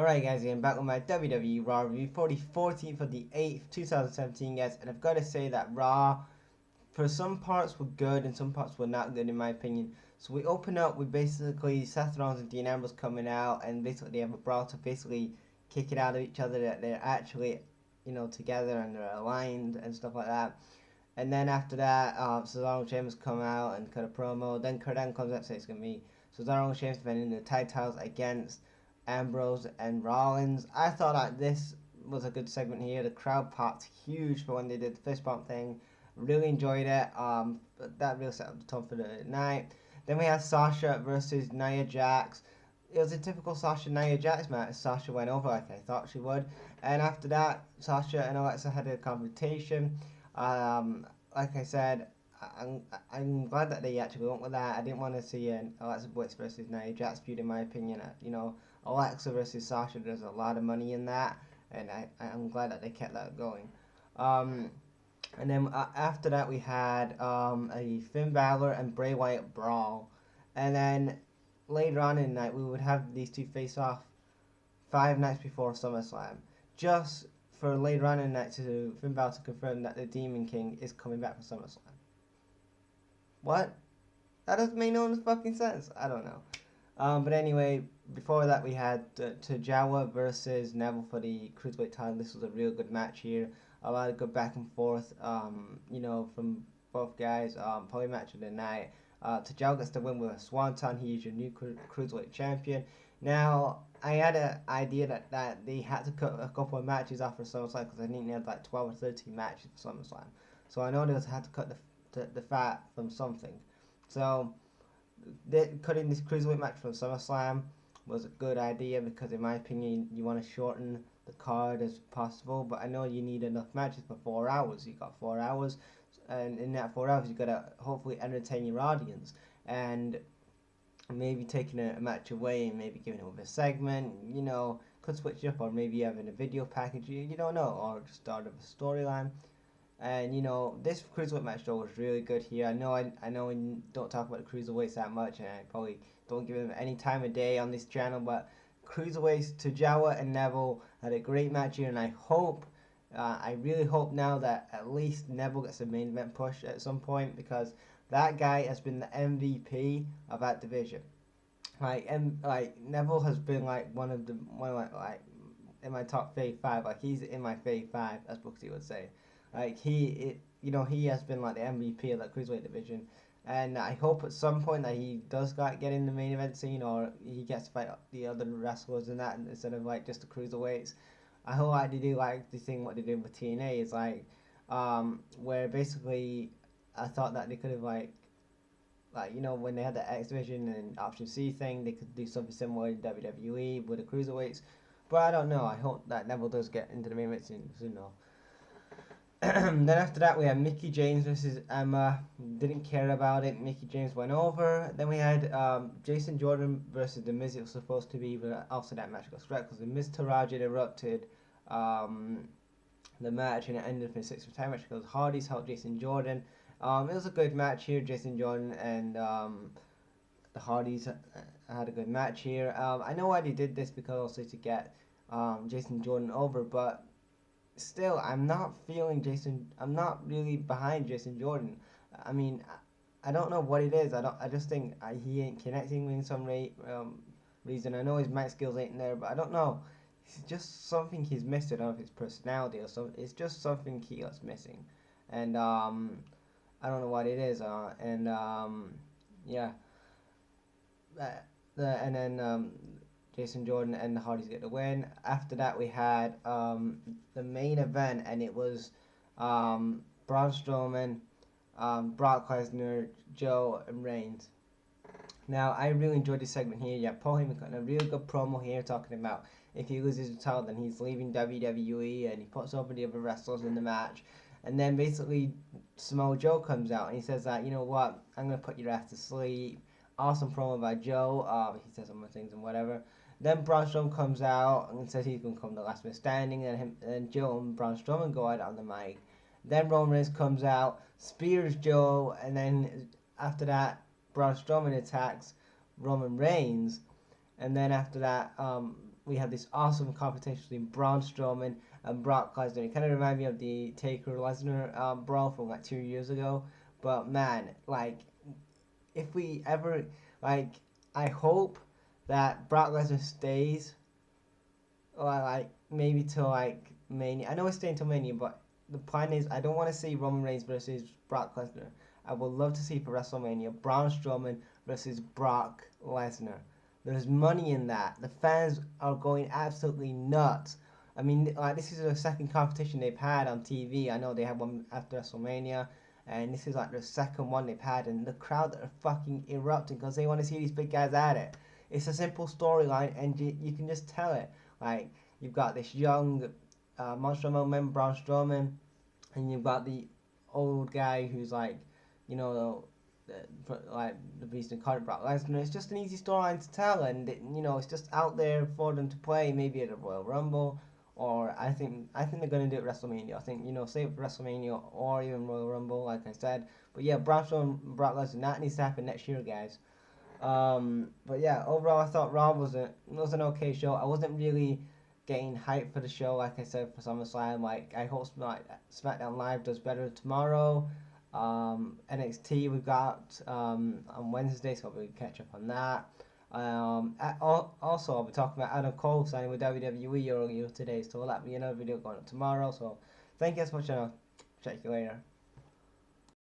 Alright guys, I'm back with my WWE Raw review for the 14th of the 8th, 2017 guys, and I've got to say that Raw, for some parts were good and some parts were not good in my opinion. So we open up with basically Seth Rollins and Dean Ambrose coming out, and basically they have a brawl to basically kick it out of each other, that they're actually, together and they're aligned and stuff like that. And then after that, Cesaro and Sheamus come out and cut a promo. Then Kurt Angle comes out and says it's going to be Cesaro and Sheamus defending the tag titles against Ambrose and Rollins. I thought that this was a good segment here. The crowd popped huge for when they did the fist bump thing. Really enjoyed it. But that really set up the tone for the night. Then we had Sasha versus Nia Jax. It was a typical Sasha Nia Jax match. Sasha went over like I thought she would. And after that, Sasha and Alexa had a confrontation. Like I said, I'm glad that they actually went with that. I didn't want to see an Alexa Bliss versus Nia Jax feud, in my opinion. Alexa versus Sasha, there's a lot of money in that, and I'm glad that they kept that going. And then after that, we had a Finn Balor and Bray Wyatt brawl, and then later on in the night, we would have these two face off 5 nights before SummerSlam, just for later on in the night to Finn Balor to confirm that the Demon King is coming back for SummerSlam. What? That doesn't make no fucking sense. I don't know. But anyway, before that we had Tajawa versus Neville for the Cruiserweight title. This was a real good match here. A lot of good back and forth, from both guys. Probably match of the night. Tajawa gets the win with a swanton. He is your new Cruiserweight champion. Now, I had an idea that they had to cut a couple of matches off for SummerSlam because I think they had like 12 or 13 matches for SummerSlam. So I know they had to cut the fat from something. So cutting this Cruiserweight match from SummerSlam was a good idea because, in my opinion, you want to shorten the card as possible. But I know you need enough matches for 4 hours. You got 4 hours, and in that 4 hours, you got to hopefully entertain your audience. And maybe taking a match away and maybe giving it with a segment, could switch up, or maybe having a video package, you don't know, or just start of a storyline. And this cruiserweight match though was really good here. I know we don't talk about the cruiserweights that much, and I probably don't give them any time of day on this channel. But cruiserweights, Tajawa and Neville had a great match here, and I really hope now that at least Neville gets a main event push at some point, because that guy has been the MVP of that division. Like Neville has been like one of in my top five. Like he's in my five, as Booksy would say. Like he has been like the MVP of that cruiserweight division, and I hope at some point that he does get in the main event scene, or he gets to fight the other wrestlers and that instead of like just the cruiserweights. I hope like they do like the thing what they did with TNA is like, where basically I thought that they could have when they had the X Division and Option C thing, they could do something similar in WWE with the cruiserweights. But I don't know. I hope that Neville does get into the main event soon though. Then after that we had Mickie James versus Emma. Didn't care about it. Mickie James went over. Then we had Jason Jordan versus The Miz. It was supposed to be, but after that match got scrapped because The Miz Taraj interrupted the match, and it ended in a 6-time match because Hardy's helped Jason Jordan. It was a good match here. Jason Jordan and the Hardys had a good match here. I know why they did this, because also to get Jason Jordan over, but still, I'm not really behind Jason Jordan. I mean, I don't know what it is. I just think he ain't connecting in some reason. I know his mic skills ain't there, but I don't know. It's just something he's missing out of his personality, or so. It's just something he was missing, and I don't know what it is. Yeah. And then Jason Jordan and the Hardys get the win. After that, we had the main event, and it was Braun Strowman, Brock Lesnar, Joe, and Reigns. Now, I really enjoyed this segment here. Yeah, Paul Heyman got a really good promo here talking about if he loses the title, then he's leaving WWE, and he puts over the other wrestlers in the match. And then basically, Samoa Joe comes out, and he says that, you know what, I'm going to put your ass to sleep. Awesome promo by Joe. He says some more things and whatever. Then Braun Strowman comes out and says he's going to come the last man standing. And Joe and Braun Strowman go out on the mic. Then Roman Reigns comes out, spears Joe, and then after that, Braun Strowman attacks Roman Reigns. And then after that, we had this awesome competition between Braun Strowman and Brock Lesnar. It kind of reminded me of the Taker Lesnar brawl from like 2 years ago. But man, like if we ever like, I hope that Brock Lesnar stays, or like maybe till like Mania. I know it's staying till Mania, but the plan is I don't want to see Roman Reigns versus Brock Lesnar. I would love to see for WrestleMania Braun Strowman versus Brock Lesnar. There's money in that. The fans are going absolutely nuts. I mean, like this is the second competition they've had on TV. I know they had one after WrestleMania, and this is like the second one they've had, and the crowd are fucking erupting because they want to see these big guys at it. It's a simple storyline, and you can just tell it. Like you've got this young Monster member Braun Strowman, and you've got the old guy who's like, you know, like the Beast incarnate Brock Lesnar. It's just an easy storyline to tell, and it's just out there for them to play. Maybe at a Royal Rumble, or I think they're gonna do it at WrestleMania. I think save it for WrestleMania or even Royal Rumble, like I said. But yeah, Braun Strowman, Brock Lesnar, that needs to happen next year, guys. But yeah, overall, I thought Raw was an okay show. I wasn't really getting hyped for the show, like I said, for SummerSlam. Like I hope SmackDown Live does better tomorrow. NXT we got on Wednesday, so we'll catch up on that. Also, I'll be talking about Adam Cole signing with WWE earlier today, so that'll be another video going up tomorrow. So thank you guys for watching. I'll check you later.